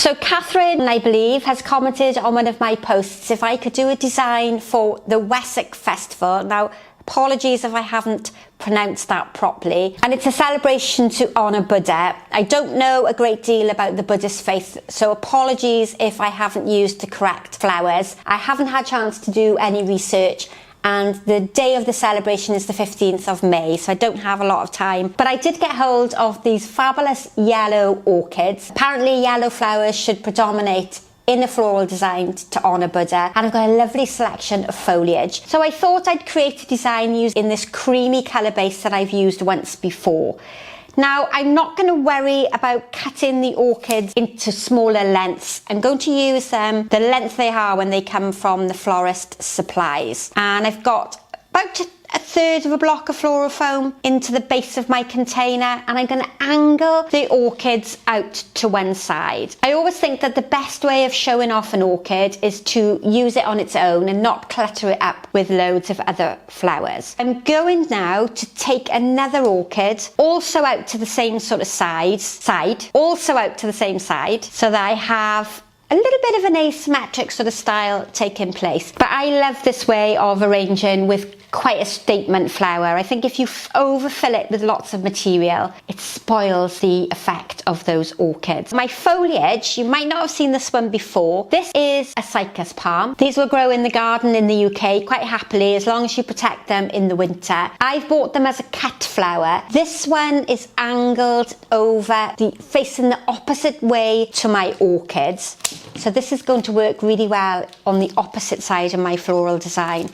So Catherine, I believe, has commented on one of my posts if I could do a design for the Wessex Festival. Now, apologies if I haven't pronounced that properly. And it's a celebration to honour Buddha. I don't know a great deal about the Buddhist faith, so apologies if I haven't used the correct flowers. I haven't had a chance to do any research, and the day of the celebration is the 15th of May, so I don't have a lot of time. But I did get hold of these fabulous yellow orchids. Apparently yellow flowers should predominate in a floral design to honour Buddha, and I've got a lovely selection of foliage. So I thought I'd create a design using this creamy colour base that I've used once before. Now, I'm not going to worry about cutting the orchids into smaller lengths. I'm going to use them the length they are when they come from the florist supplies. And I've got about a third of a block of floral foam into the base of my container, and I'm going to angle the orchids out to one side. I always think that the best way of showing off an orchid is to use it on its own and not clutter it up with loads of other flowers. I'm going now to take another orchid also out to the same sort of also out to the same side, so that I have a little bit of an asymmetric sort of style taking place. But I love this way of arranging with quite a statement flower. I think if you overfill it with lots of material, it spoils the effect of those orchids. My foliage, you might not have seen this one before. This is a Cycas palm. These will grow in the garden in the UK quite happily as long as you protect them in the winter. I've bought them as a cut flower. This one is angled over, facing the opposite way to my orchids. So this is going to work really well on the opposite side of my floral design.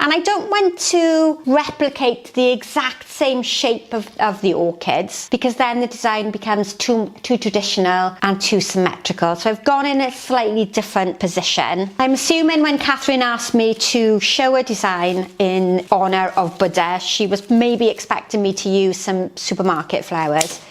And I don't want to replicate the exact same shape of the orchids, because then the design becomes too traditional and too symmetrical. So I've gone in a slightly different position. I'm assuming when Catherine asked me to show a design in honour of Buddha, she was maybe expecting me to use some supermarket flowers.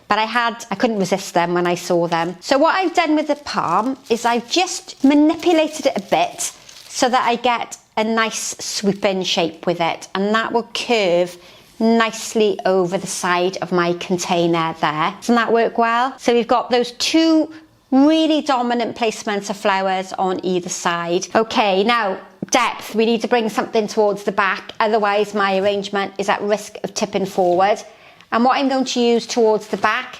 But I couldn't resist them when I saw them. So what I've done with the palm is I've just manipulated it a bit so that I get a nice swooping shape with it, and that will curve nicely over the side of my container there. Doesn't that work well? So we've got those two really dominant placements of flowers on either side. Okay, now depth. We need to bring something towards the back, otherwise my arrangement is at risk of tipping forward. And what I'm going to use towards the back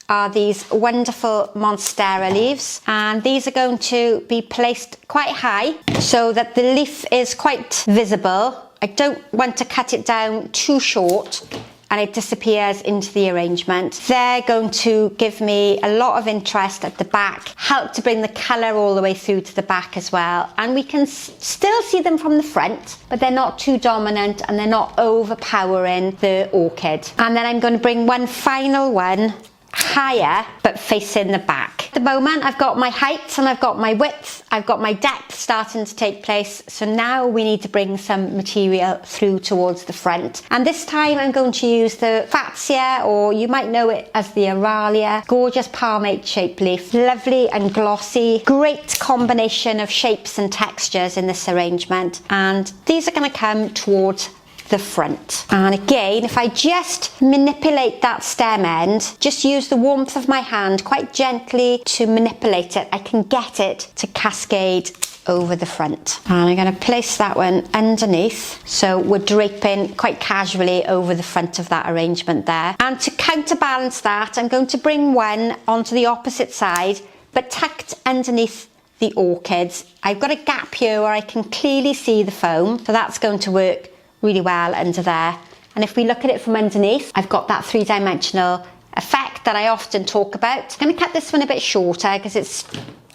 are these wonderful Monstera leaves, and these are going to be placed quite high so that the leaf is quite visible. I don't want to cut it down too short and it disappears into the arrangement. They're going to give me a lot of interest at the back, help to bring the colour all the way through to the back as well. And we can still see them from the front, but they're not too dominant and they're not overpowering the orchid. And then I'm going to bring one final one higher but facing the back. At the moment I've got my height and I've got my width, I've got my depth starting to take place, so now we need to bring some material through towards the front. And this time I'm going to use the Fatsia, or you might know it as the Aralia. Gorgeous palmate shaped leaf, lovely and glossy, great combination of shapes and textures in this arrangement, and these are going to come towards the front. And again, if I just manipulate that stem end, just use the warmth of my hand quite gently to manipulate it, I can get it to cascade over the front. And I'm going to place that one underneath, so we're draping quite casually over the front of that arrangement there. And to counterbalance that, I'm going to bring one onto the opposite side but tucked underneath the orchids. I've got a gap here where I can clearly see the foam, so that's going to work really well under there. And if we look at it from underneath, I've got that three-dimensional effect that I often talk about. I'm going to cut this one a bit shorter because it's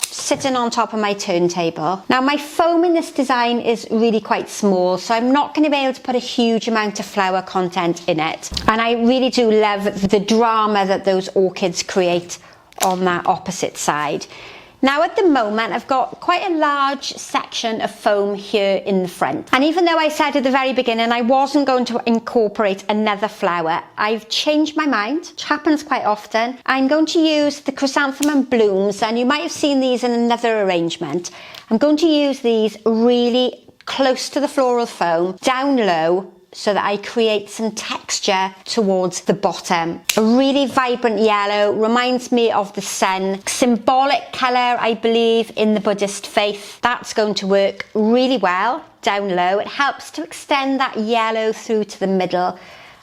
sitting on top of my turntable. Now my foam in this design is really quite small, so I'm not going to be able to put a huge amount of flower content in it. And I really do love the drama that those orchids create on that opposite side. Now at the moment I've got quite a large section of foam here in the front, and even though I said at the very beginning I wasn't going to incorporate another flower, I've changed my mind, which happens quite often. I'm going to use the Chrysanthemum blooms, and you might have seen these in another arrangement. I'm going to use these really close to the floral foam, down low, so that I create some texture towards the bottom. A really vibrant yellow, reminds me of the sun. Symbolic colour, I believe, in the Buddhist faith. That's going to work really well down low. It helps to extend that yellow through to the middle.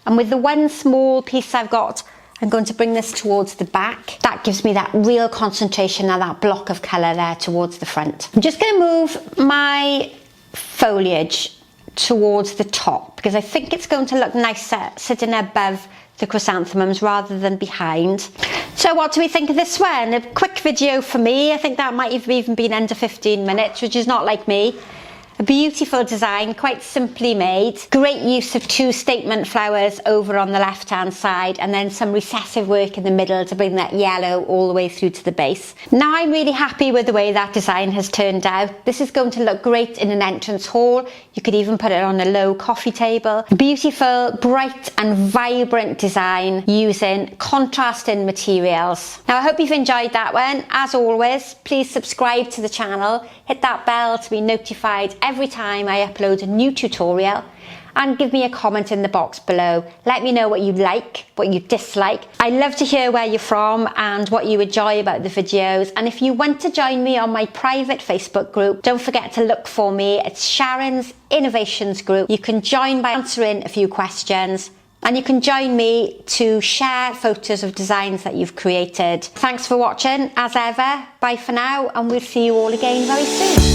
And with the one small piece I've got, I'm going to bring this towards the back. That gives me that real concentration and that block of colour there towards the front. I'm just going to move my foliage towards the top because I think it's going to look nicer sitting above the chrysanthemums rather than behind. So what do we think of this one? A quick video for me. I think that might have even been under 15 minutes, which is not like me. A beautiful design, quite simply made. Great use of 2 statement flowers over on the left hand side and then some recessive work in the middle to bring that yellow all the way through to the base. Now I'm really happy with the way that design has turned out. This is going to look great in an entrance hall. You could even put it on a low coffee table. Beautiful, bright and vibrant design using contrasting materials. Now I hope you've enjoyed that one. As always, please subscribe to the channel, hit that bell to be notified every time I upload a new tutorial, and give me a comment in the box below. Let me know what you like, what you dislike. I love to hear where you're from and what you enjoy about the videos. And if you want to join me on my private Facebook group, don't forget to look for me. It's Sharon's Innovations Group. You can join by answering a few questions, and you can join me to share photos of designs that you've created. Thanks for watching as ever. Bye for now, and we'll see you all again very soon.